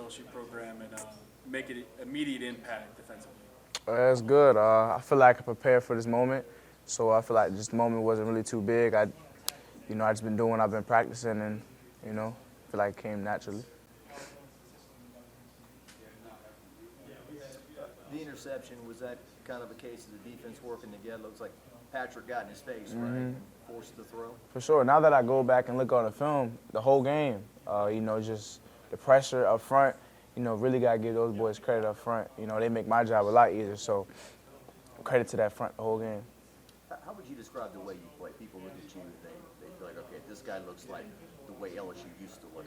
LSU program and make an immediate impact defensively? That's good. I feel like I prepared for this moment, so I feel like this moment wasn't really too big. I just been doing what I've been practicing, and I feel like it came naturally. The interception, was that kind of a case of the defense working together? Looks like Patrick got in his face, right, and forced the throw? For sure. Now that I go back and look on the film, the whole game, just the pressure up front, really got to give those boys credit up front. They make my job a lot easier, so credit to that front the whole game. How would you describe the way you play? People look at you and they feel like, okay, this guy looks like the way LSU used to look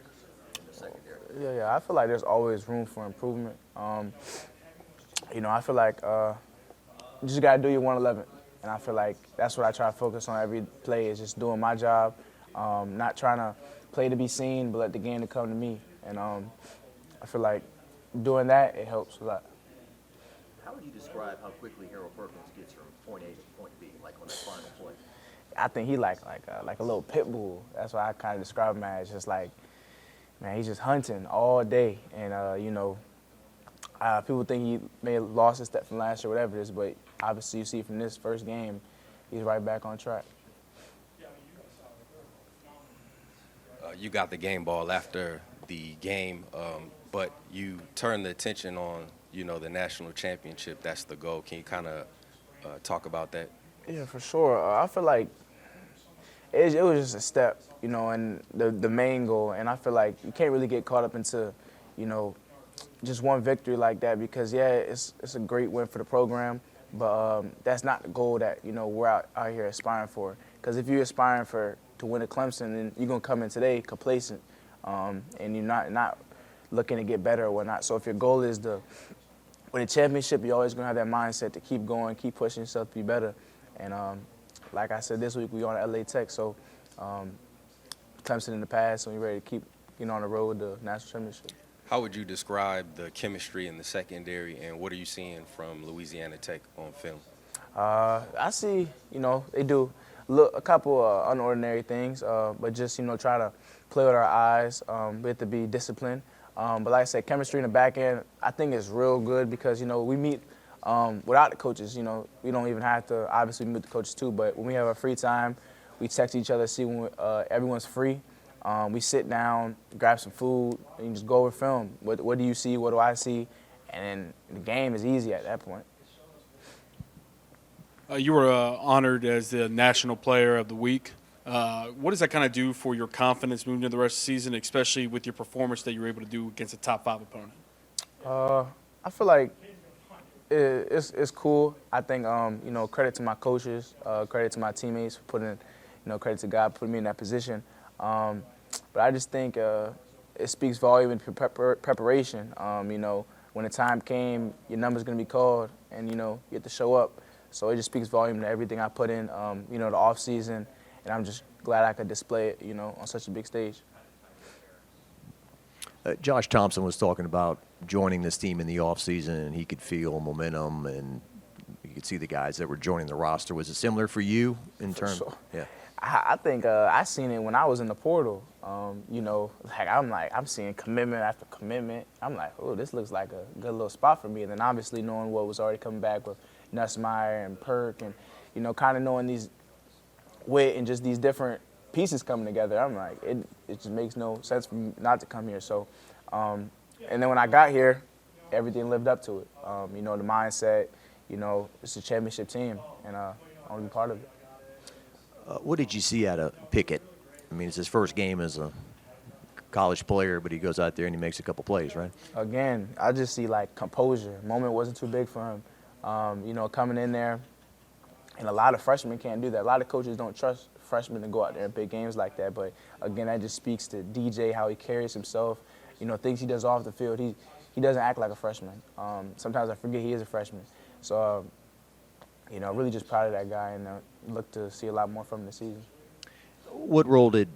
in the secondary. Yeah, I feel like there's always room for improvement. I feel like you just got to do your 111. And I feel like that's what I try to focus on every play is just doing my job, not trying to play to be seen, but let the game to come to me. And I feel like doing that, it helps a lot. How would you describe how quickly Harold Perkins gets from point A to point B, like on the final play? I think he like a little pit bull. That's why I kind of describe him as just like, man, he's just hunting all day. And, people think he may have lost a step from last year, whatever it is, but obviously you see from this first game, he's right back on track. You got the game ball after the game, but you turned the attention on, the national championship. That's the goal. Can you kind of talk about that? Yeah, for sure. I feel like it was just a step, and the main goal. And I feel like you can't really get caught up into, just one victory like that because, yeah, it's a great win for the program, but that's not the goal that, we're out here aspiring for. Because if you're aspiring to win at Clemson, then you're going to come in today complacent and you're not looking to get better or whatnot. So if your goal is to win a championship, you're always going to have that mindset to keep going, keep pushing yourself to be better. And like I said, this week we on LA Tech, so Clemson in the past, and we're ready to keep on the road to national championship. How would you describe the chemistry in the secondary, and what are you seeing from Louisiana Tech on film? I see, they do a couple unordinary things, but just, try to play with our eyes. We have to be disciplined. But like I said, chemistry in the back end, I think is real good because, we meet without the coaches. We don't even have to, obviously, meet the coaches too, but when we have our free time, we text each other, see when everyone's free. We sit down, grab some food, and just go over film. What do you see? What do I see? And then the game is easy at that point. You were honored as the National Player of the Week. What does that kind of do for your confidence moving into the rest of the season, especially with your performance that you were able to do against a top-5 opponent? I feel like it's cool. I think, credit to my coaches, credit to my teammates for putting, credit to God putting me in that position. But I just think it speaks volume in preparation. When the time came, your number's going to be called, and, you have to show up. So it just speaks volume to everything I put in, the off season, and I'm just glad I could display it, on such a big stage. Josh Thompson was talking about joining this team in the offseason, and he could feel momentum, and you could see the guys that were joining the roster. Was it similar for you in terms? Sure. Yeah. I think I seen it when I was in the portal. I'm seeing commitment after commitment. I'm like, oh, this looks like a good little spot for me. And then obviously knowing what was already coming back with Nussmeier and Perk and, kind of knowing these wit and just these different pieces coming together, I'm like, it just makes no sense for me not to come here. So, and then when I got here, everything lived up to it. The mindset, it's a championship team, and I want to be part of it. What did you see out of Pickett? I mean, it's his first game as a college player, but he goes out there and he makes a couple plays, right? Again, I just see, composure. Moment wasn't too big for him. Coming in there, and a lot of freshmen can't do that. A lot of coaches don't trust freshmen to go out there in big games like that. But, again, that just speaks to DJ, how he carries himself, things he does off the field. He doesn't act like a freshman. Sometimes I forget he is a freshman. So, really just proud of that guy and look to see a lot more from him this season. What role did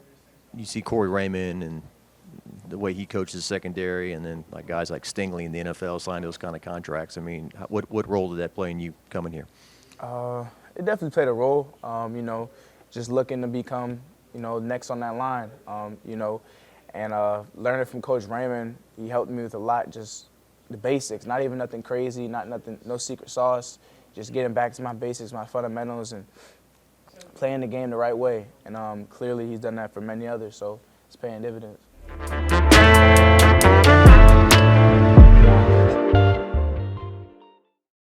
you see Corey Raymond and the way he coaches secondary, and then guys like Stingley in the NFL sign those kind of contracts? I mean, what role did that play in you coming here? It definitely played a role. Just looking to become, next on that line. And learning from Coach Raymond, he helped me with a lot, just the basics, not even nothing crazy, no secret sauce, just getting back to my basics, my fundamentals, and playing the game the right way. And clearly he's done that for many others, so it's paying dividends.